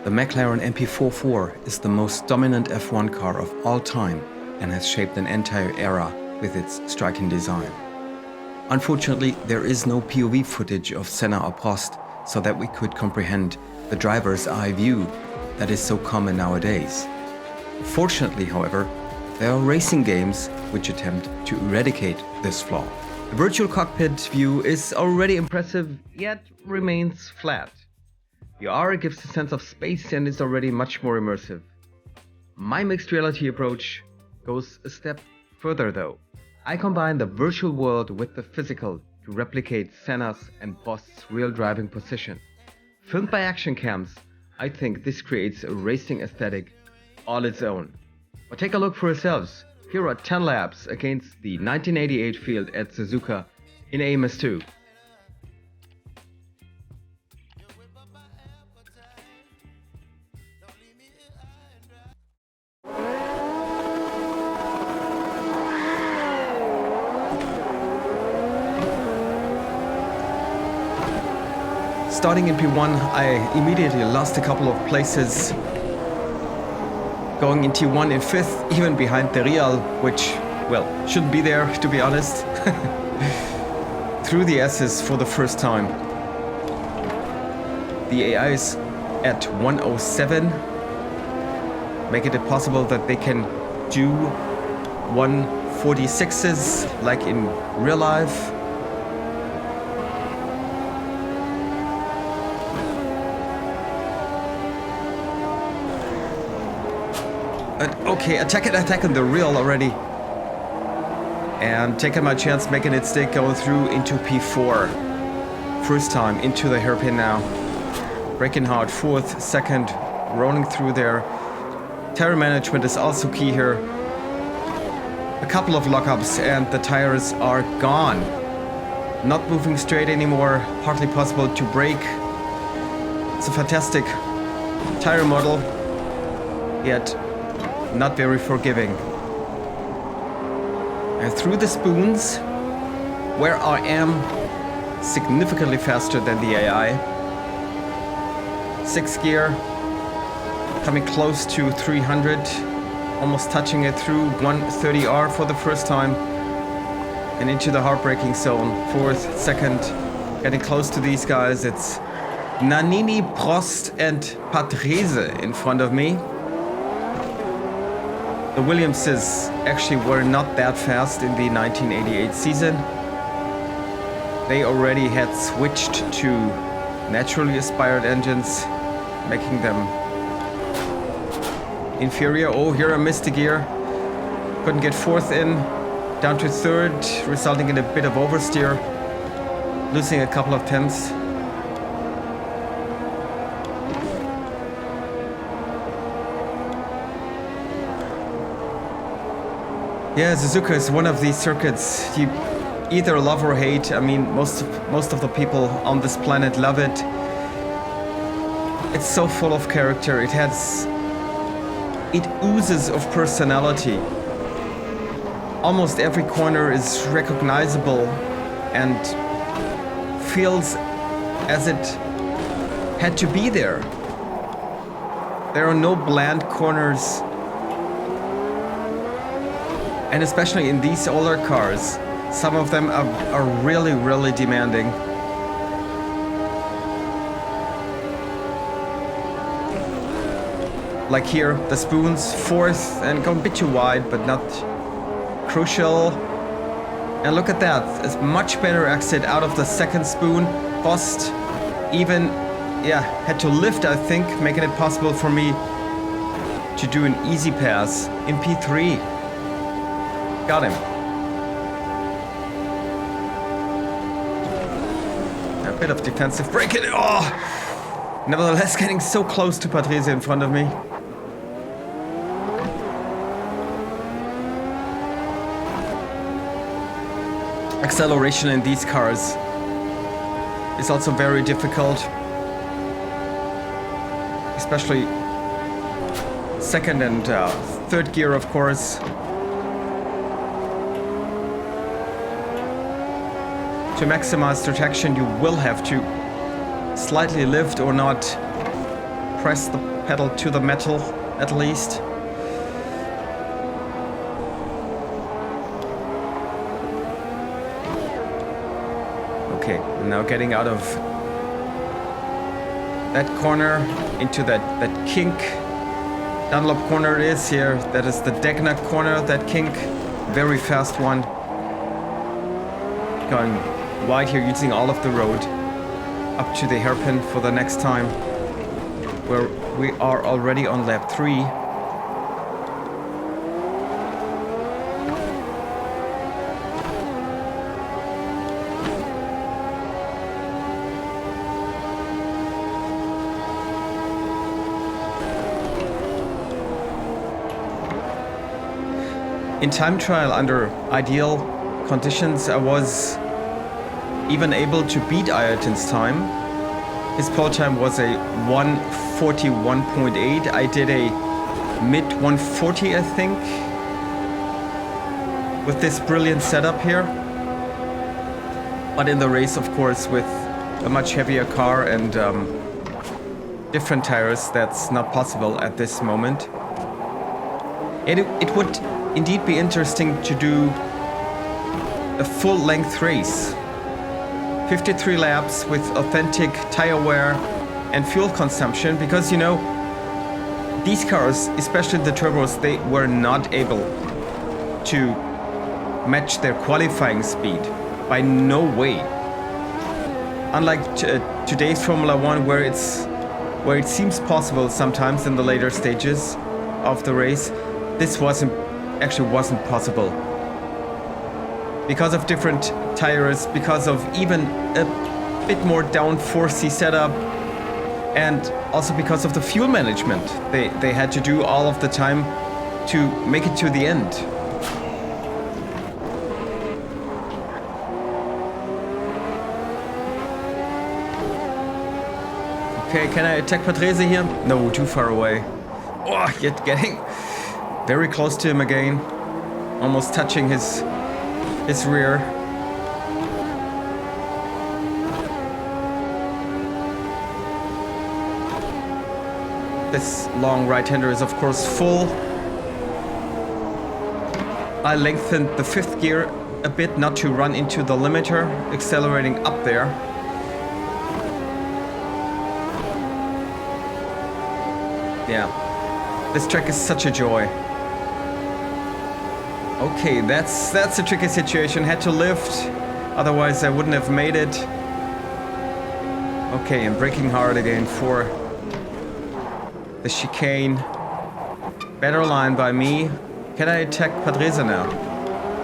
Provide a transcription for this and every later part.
The McLaren MP4 is the most dominant F1 car of all time and has shaped an entire era with its striking design. Unfortunately, there is no POV footage of Senna or Prost so that we could comprehend the driver's eye view that is so common nowadays. Fortunately, however, there are racing games which attempt to eradicate this flaw. The virtual cockpit view is already impressive, yet remains flat. VR gives a sense of space and is already much more immersive. My mixed reality approach goes a step further though. I combine the virtual world with the physical to replicate Senna's and Prost's real driving position. Filmed by action cams, I think this creates a racing aesthetic all its own. But take a look for yourselves. Here are 10 laps against the 1988 field at Suzuka in AMS2. Starting in P1, I immediately lost a couple of places. Going in T1 in 5th, even behind the Real, which, well, shouldn't be there, to be honest. Through the S's for the first time. The AI is at 107, making it possible that they can do 146s like in real life. Okay, attack on the real already. And taking my chance, making it stick, going through into P4. First time into the hairpin now. Braking hard, 4th, 2nd, rolling through there. Tire management is also key here. A couple of lockups and the tires are gone. Not moving straight anymore, hardly possible to brake. It's a fantastic tire model, yet not very forgiving. And through the spoons, where I am significantly faster than the AI. 6th gear, coming close to 300, almost touching it through 130R for the first time. And into the hard braking zone, 4th, 2nd, getting close to these guys. It's Nannini, Prost and Patrese in front of me. The Williamses actually were not that fast in the 1988 season. They already had switched to naturally aspired engines, making them inferior. Oh, here I missed a gear. Couldn't get 4th in, down to 3rd, resulting in a bit of oversteer, losing a couple of tenths. Yeah, Suzuka is one of these circuits you either love or hate. I mean, most of the people on this planet love it. It's so full of character. It oozes of personality. Almost every corner is recognizable and feels as it had to be there. There are no bland corners. And especially in these older cars, some of them are really, really demanding. Like here, the spoons, 4th, and go a bit too wide, but not crucial. And look at that, it's much better exit out of the 2nd spoon. Prost even, had to lift, I think, making it possible for me to do an easy pass in P3. Got him. A bit of defensive braking. Oh! Nevertheless, getting so close to Patrese in front of me. Acceleration in these cars is also very difficult. Especially 2nd and 3rd gear, of course. To maximize the traction, you will have to slightly lift or not press the pedal to the metal at least. Okay, now getting out of that corner into that kink. Dunlop corner it is here. That is the Degner corner, that kink. Very fast one. Going wide here, using all of the road. Up to the hairpin for the next time. Where we are already on lap 3. In time trial under ideal conditions, I was even able to beat Ayrton's time. His pole time was a 1:41.8. I did a mid 1:40, I think, with this brilliant setup here. But in the race, of course, with a much heavier car and different tires, that's not possible at this moment. It would indeed be interesting to do a full-length race. 53 laps with authentic tire wear and fuel consumption, because, you know, these cars, especially the turbos, they were not able to match their qualifying speed. By no way. Unlike today's Formula One, where it seems possible sometimes in the later stages of the race, this wasn't possible. Because of different tires, because of even a bit more downforcey setup, and also because of the fuel management they had to do all of the time to make it to the end. Okay, can I attack Patrese here? No, too far away. Oh, yet getting very close to him again. Almost touching his rear. This long right-hander is of course full. I lengthened the 5th gear a bit not to run into the limiter, accelerating up there. Yeah, this track is such a joy. Okay, that's a tricky situation. Had to lift, otherwise I wouldn't have made it. Okay, I'm braking hard again for the chicane. Better line by me. Can I attack Patrese now?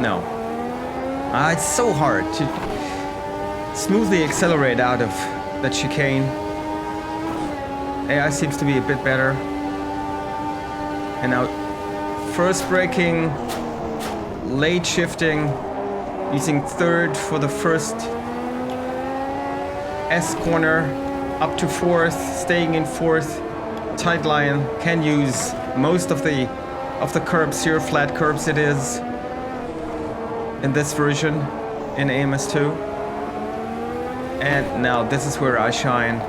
No. It's so hard to smoothly accelerate out of that chicane. AI seems to be a bit better. And now first braking, late shifting, using 3rd for the first S corner, up to 4th, staying in 4th, tight line. Can use most of the curbs here, flat curbs it is, in this version, in AMS2. And now this is where I shine,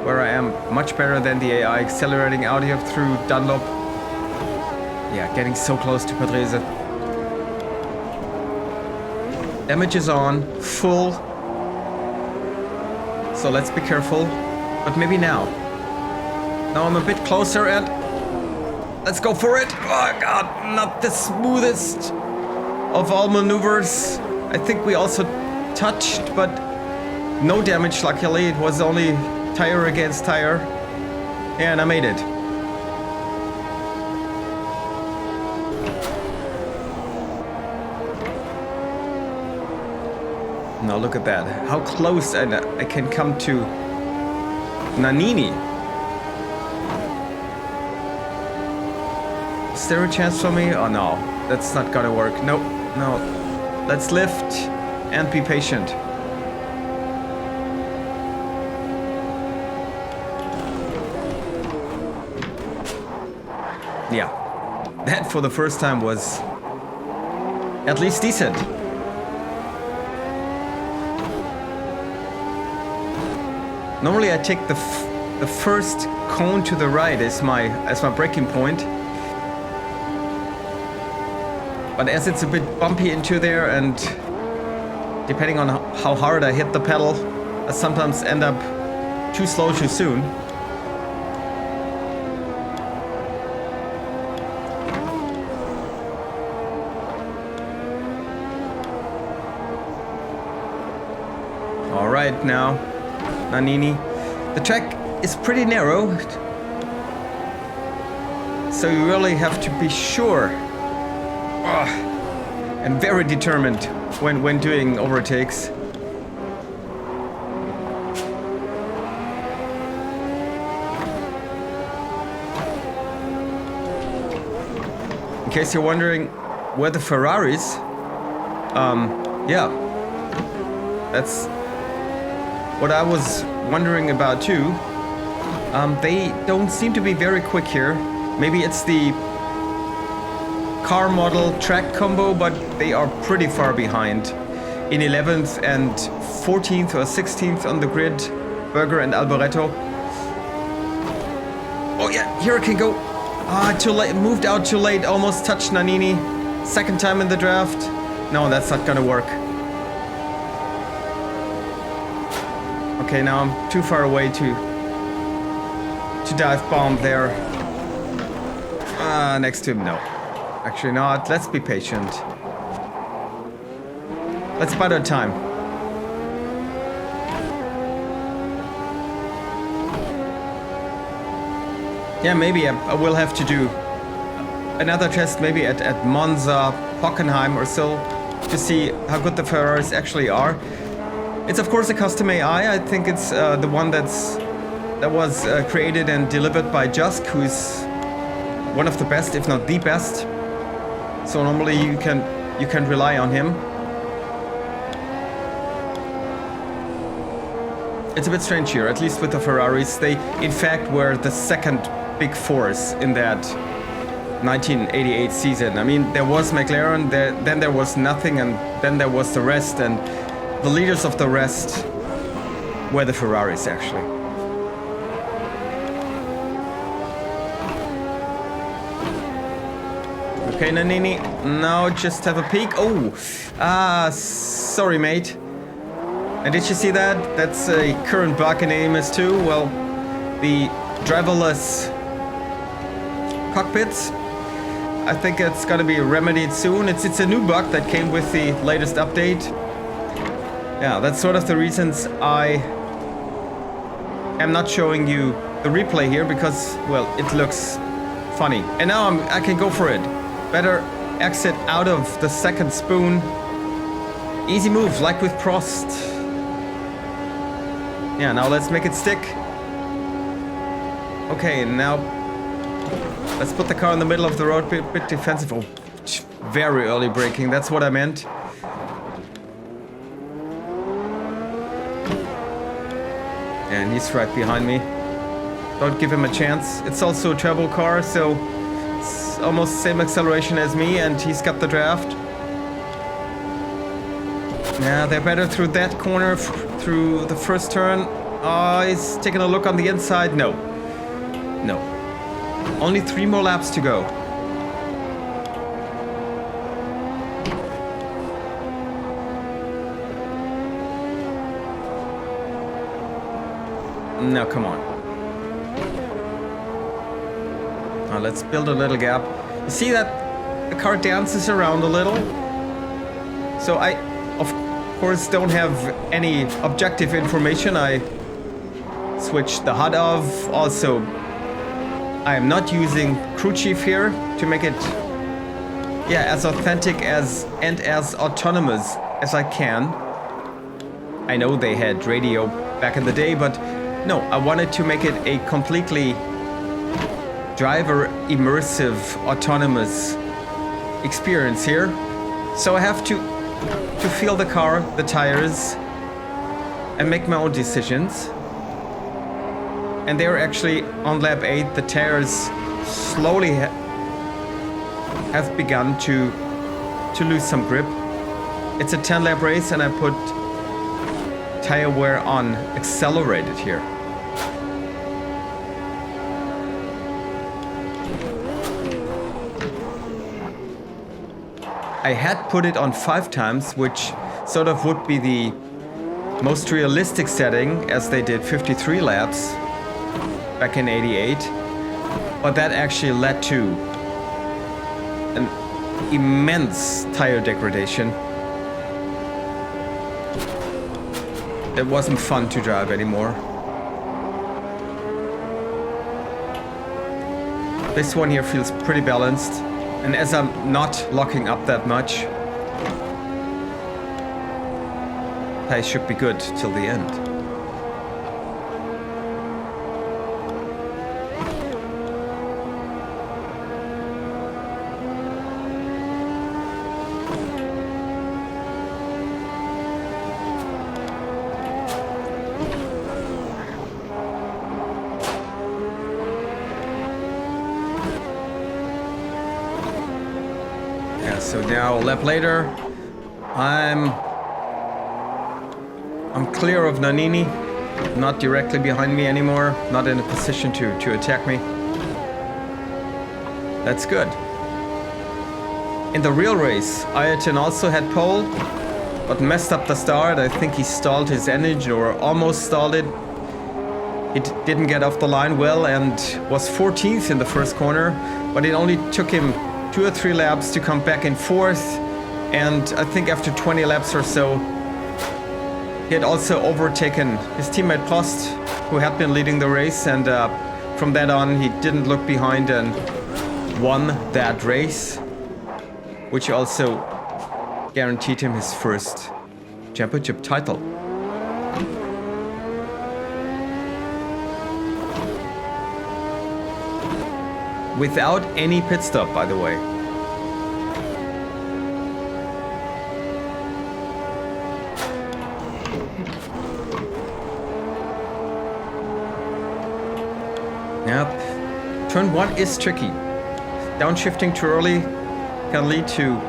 where I am much better than the AI, accelerating out here through Dunlop. Yeah, getting so close to Patrese. Damage is on, full. So let's be careful. But maybe now. Now I'm a bit closer and let's go for it. Oh god, not the smoothest of all maneuvers. I think we also touched, but no damage luckily. It was only tire against tire. And I made it. Now look at that. How close I can come to Nannini. Is there a chance for me? Oh no, that's not gonna work. Nope, no. Let's lift and be patient. Yeah, that for the first time was at least decent. Normally I take the the first cone to the right is my braking point. But as it's a bit bumpy into there, and depending on how hard I hit the pedal, I sometimes end up too slow too soon. All right, now, Nannini. The track is pretty narrow, so you really have to be sure and very determined when doing overtakes. In case you're wondering where the Ferraris, yeah, that's what I was wondering about too. They don't seem to be very quick here. Maybe it's the car model track combo, but they are pretty far behind. In 11th and 14th or 16th on the grid, Berger and Alboreto. Oh yeah, here I can go. Too late, moved out too late, almost touched Nannini. Second time in the draft. No, that's not gonna work. Okay, now I'm too far away to dive bomb there. Next to him, no. Actually not. Let's be patient. Let's bide our time. Yeah, maybe I will have to do another test, maybe at Monza, Hockenheim or so, to see how good the Ferraris actually are. It's of course a custom AI. I think it's the one that was created and delivered by Jusk, who's one of the best, if not the best. So normally you can rely on him. It's a bit strange here, at least with the Ferraris. They in fact were the second big force in that 1988 season. I mean, there was McLaren, then there was nothing, and then there was the rest, and the leaders of the rest were the Ferraris actually. Okay, Nannini, now just have a peek. Oh, sorry, mate. And did you see that? That's a current bug in AMS2. Well, the driverless cockpits, I think it's gonna be remedied soon. It's a new bug that came with the latest update. Yeah, that's sort of the reasons I am not showing you the replay here, because, well, it looks funny. And now I can go for it. Better exit out of the second spoon. Easy move, like with Prost. Yeah, now let's make it stick. Okay, now let's put the car in the middle of the road, bit defensive. Oh, very early braking, that's what I meant. And he's right behind me. Don't give him a chance. It's also a turbo car, so it's almost the same acceleration as me, and he's got the draft. Yeah, they're better through that corner, through the first turn. Oh, he's taking a look on the inside. No. No. Only 3 more laps to go. No, come on. Now let's build a little gap. You see that the car dances around a little? So I, of course, don't have any objective information. I switched the HUD off. Also, I am not using Crew Chief here to make it, yeah, as authentic and as autonomous as I can. I know they had radio back in the day, but no, I wanted to make it a completely driver immersive, autonomous experience here. So I have to feel the car, the tires, and make my own decisions. And they're actually on lap 8. The tires slowly have begun to lose some grip. It's a 10-lap race, and I put tire wear on accelerated here. I had put it on 5 times, which sort of would be the most realistic setting, as they did 53 laps back in '88. But that actually led to an immense tire degradation. It wasn't fun to drive anymore. This one here feels pretty balanced, and as I'm not locking up that much, I should be good till the end. So now, a lap later, I'm clear of Nannini, not directly behind me anymore, not in a position to attack me. That's good. In the real race, Ayrton also had pole, but messed up the start. I think he stalled his engine, or almost stalled it. It didn't get off the line well and was 14th in the first corner, but it only took him 2 or 3 laps to come back in 4th, and I think after 20 laps or so, he had also overtaken his teammate Prost, who had been leading the race, and from that on he didn't look behind and won that race, which also guaranteed him his first championship title. Without any pit stop, by the way. Yep. Turn 1 is tricky. Downshifting too early can lead to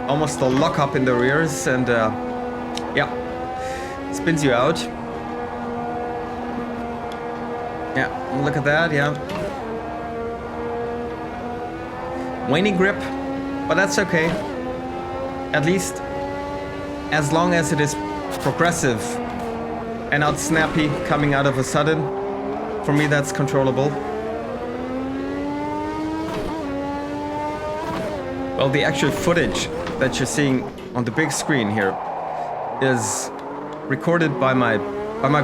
almost a lock-up in the rears, and yeah, spins you out. Yeah, look at that, yeah. Waning grip, but that's okay. At least as long as it is progressive and not snappy coming out of a sudden. For me, that's controllable. Well, the actual footage that you're seeing on the big screen here is recorded by my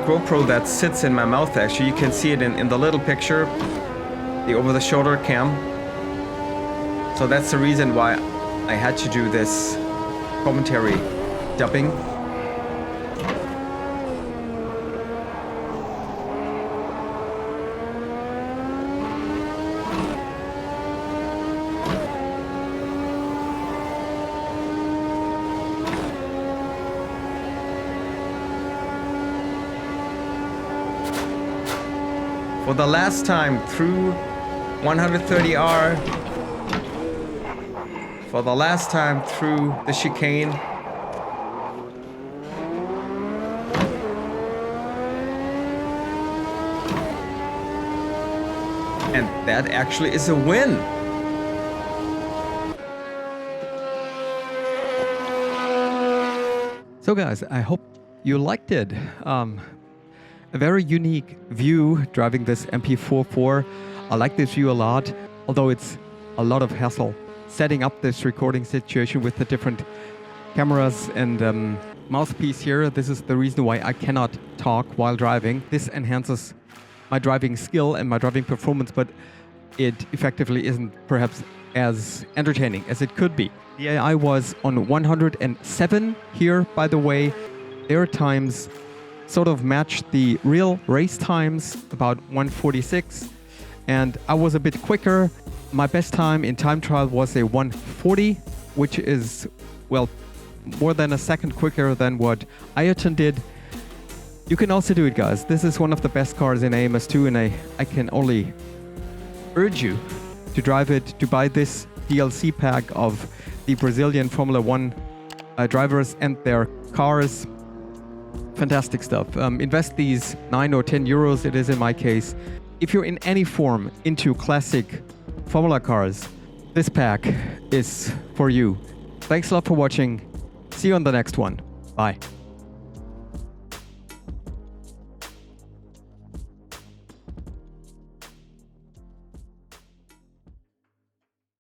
GoPro that sits in my mouth. Actually, you can see it in the little picture, the over-the-shoulder cam. So that's the reason why I had to do this commentary dubbing. For the last time through 130R, for the last time through the chicane. And that actually is a win. So guys, I hope you liked it. A very unique view driving this MP4. I like this view a lot, although it's a lot of hassle setting up this recording situation with the different cameras and mouthpiece here. This is the reason why I cannot talk while driving. This enhances my driving skill and my driving performance, but it effectively isn't perhaps as entertaining as it could be. The AI was on 107 here, by the way. Their times sort of matched the real race times, about 146, and I was a bit quicker. My best time in time trial was a 140, which is, well, more than a second quicker than what Ayrton did. You can also do it, guys. This is one of the best cars in AMS2, and I can only urge you to drive it, to buy this DLC pack of the Brazilian Formula 1 drivers and their cars. Fantastic stuff. Invest these 9 or 10 euros, it is in my case. If you're in any form into classic Formula cars, this pack is for you. Thanks a lot for watching. See you on the next one. Bye.